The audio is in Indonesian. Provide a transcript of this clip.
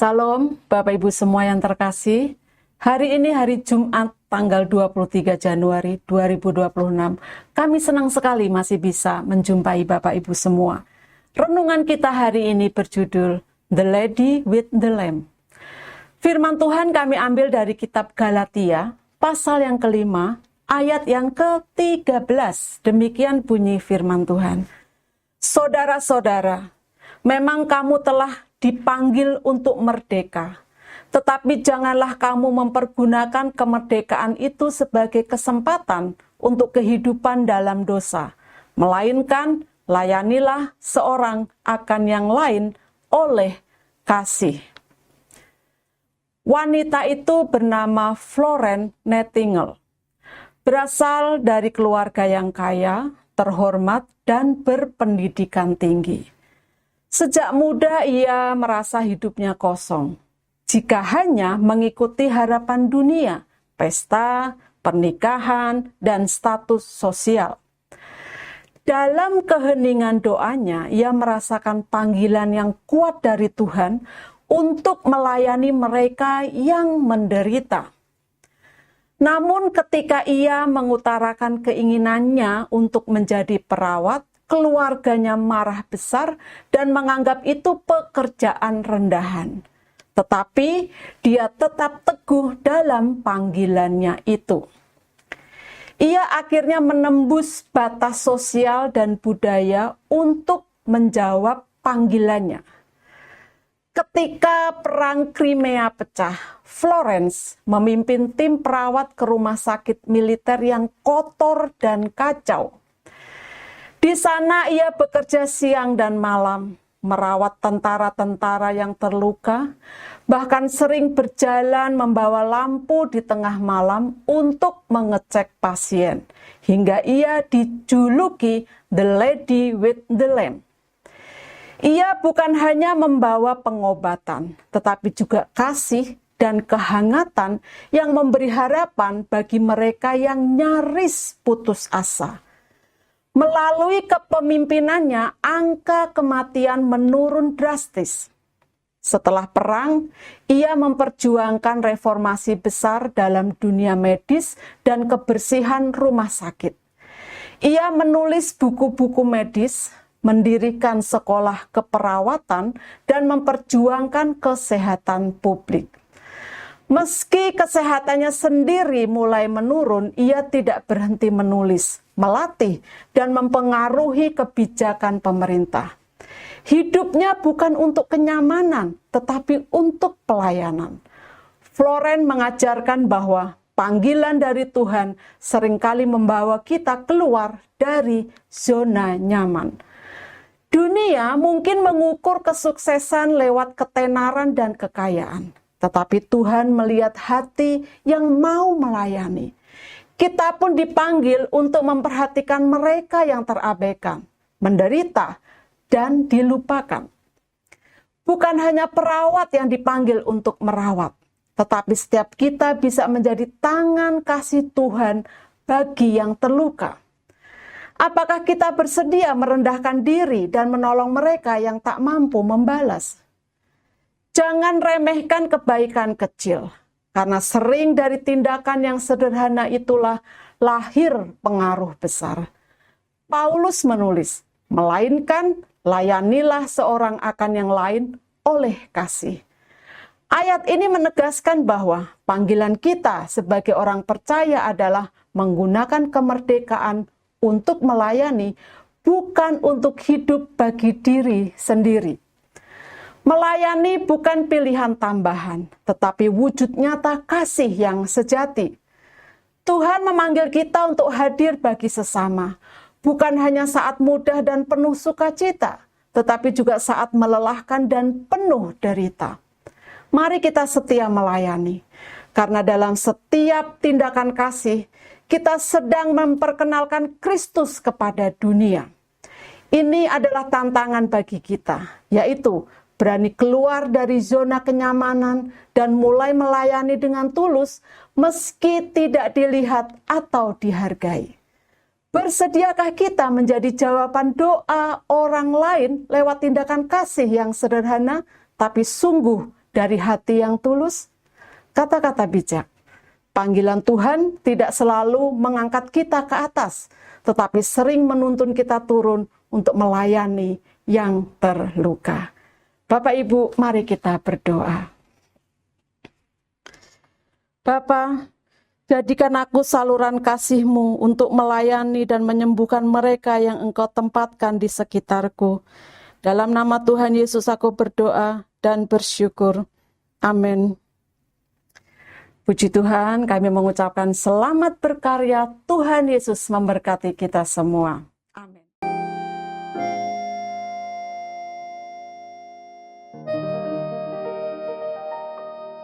Salam Bapak Ibu semua yang terkasih. Hari ini hari Jumat tanggal 23 Januari 2026. Kami senang sekali masih bisa menjumpai Bapak Ibu semua. Renungan kita hari ini berjudul The Lady with the Lamb. Firman Tuhan kami ambil dari kitab Galatia, pasal yang kelima, ayat yang ke-13. Demikian bunyi firman Tuhan. Saudara-saudara, memang kamu telah dipanggil untuk merdeka, tetapi janganlah kamu mempergunakan kemerdekaan itu sebagai kesempatan untuk kehidupan dalam dosa, melainkan layanilah seorang akan yang lain oleh kasih. Wanita itu bernama Florence Nightingale, berasal dari keluarga yang kaya, terhormat, dan berpendidikan tinggi. Sejak muda ia merasa hidupnya kosong jika hanya mengikuti harapan dunia, pesta, pernikahan, dan status sosial. Dalam keheningan doanya, ia merasakan panggilan yang kuat dari Tuhan untuk melayani mereka yang menderita. Namun ketika ia mengutarakan keinginannya untuk menjadi perawat, keluarganya marah besar dan menganggap itu pekerjaan rendahan. Tetapi dia tetap teguh dalam panggilannya itu. Ia akhirnya menembus batas sosial dan budaya untuk menjawab panggilannya. Ketika Perang Crimea pecah, Florence memimpin tim perawat ke rumah sakit militer yang kotor dan kacau. Di sana ia bekerja siang dan malam, merawat tentara-tentara yang terluka, bahkan sering berjalan membawa lampu di tengah malam untuk mengecek pasien, hingga ia dijuluki The Lady with the Lamb. Ia bukan hanya membawa pengobatan, tetapi juga kasih dan kehangatan yang memberi harapan bagi mereka yang nyaris putus asa. Melalui kepemimpinannya, angka kematian menurun drastis. Setelah perang, ia memperjuangkan reformasi besar dalam dunia medis dan kebersihan rumah sakit. Ia menulis buku-buku medis, mendirikan sekolah keperawatan, dan memperjuangkan kesehatan publik. Meski kesehatannya sendiri mulai menurun, ia tidak berhenti menulis, melatih, dan mempengaruhi kebijakan pemerintah. Hidupnya bukan untuk kenyamanan, tetapi untuk pelayanan. Florence mengajarkan bahwa panggilan dari Tuhan seringkali membawa kita keluar dari zona nyaman. Dunia mungkin mengukur kesuksesan lewat ketenaran dan kekayaan. Tetapi Tuhan melihat hati yang mau melayani. Kita pun dipanggil untuk memperhatikan mereka yang terabaikan, menderita, dan dilupakan. Bukan hanya perawat yang dipanggil untuk merawat, tetapi setiap kita bisa menjadi tangan kasih Tuhan bagi yang terluka. Apakah kita bersedia merendahkan diri dan menolong mereka yang tak mampu membalas? Jangan remehkan kebaikan kecil, karena sering dari tindakan yang sederhana itulah lahir pengaruh besar. Paulus menulis, melainkan layanilah seorang akan yang lain oleh kasih. Ayat ini menegaskan bahwa panggilan kita sebagai orang percaya adalah menggunakan kemerdekaan untuk melayani, bukan untuk hidup bagi diri sendiri. Melayani bukan pilihan tambahan, tetapi wujud nyata kasih yang sejati. Tuhan memanggil kita untuk hadir bagi sesama, bukan hanya saat mudah dan penuh sukacita, tetapi juga saat melelahkan dan penuh derita. Mari kita setia melayani, karena dalam setiap tindakan kasih, kita sedang memperkenalkan Kristus kepada dunia. Ini adalah tantangan bagi kita, yaitu berani keluar dari zona kenyamanan dan mulai melayani dengan tulus meski tidak dilihat atau dihargai. Bersediakah kita menjadi jawaban doa orang lain lewat tindakan kasih yang sederhana tapi sungguh dari hati yang tulus? Kata-kata bijak. Panggilan Tuhan tidak selalu mengangkat kita ke atas, tetapi sering menuntun kita turun untuk melayani yang terluka. Bapak Ibu, mari kita berdoa. Bapa, jadikan aku saluran kasih-Mu untuk melayani dan menyembuhkan mereka yang Engkau tempatkan di sekitarku. Dalam nama Tuhan Yesus aku berdoa dan bersyukur. Amin. Puji Tuhan, kami mengucapkan selamat berkarya. Tuhan Yesus memberkati kita semua.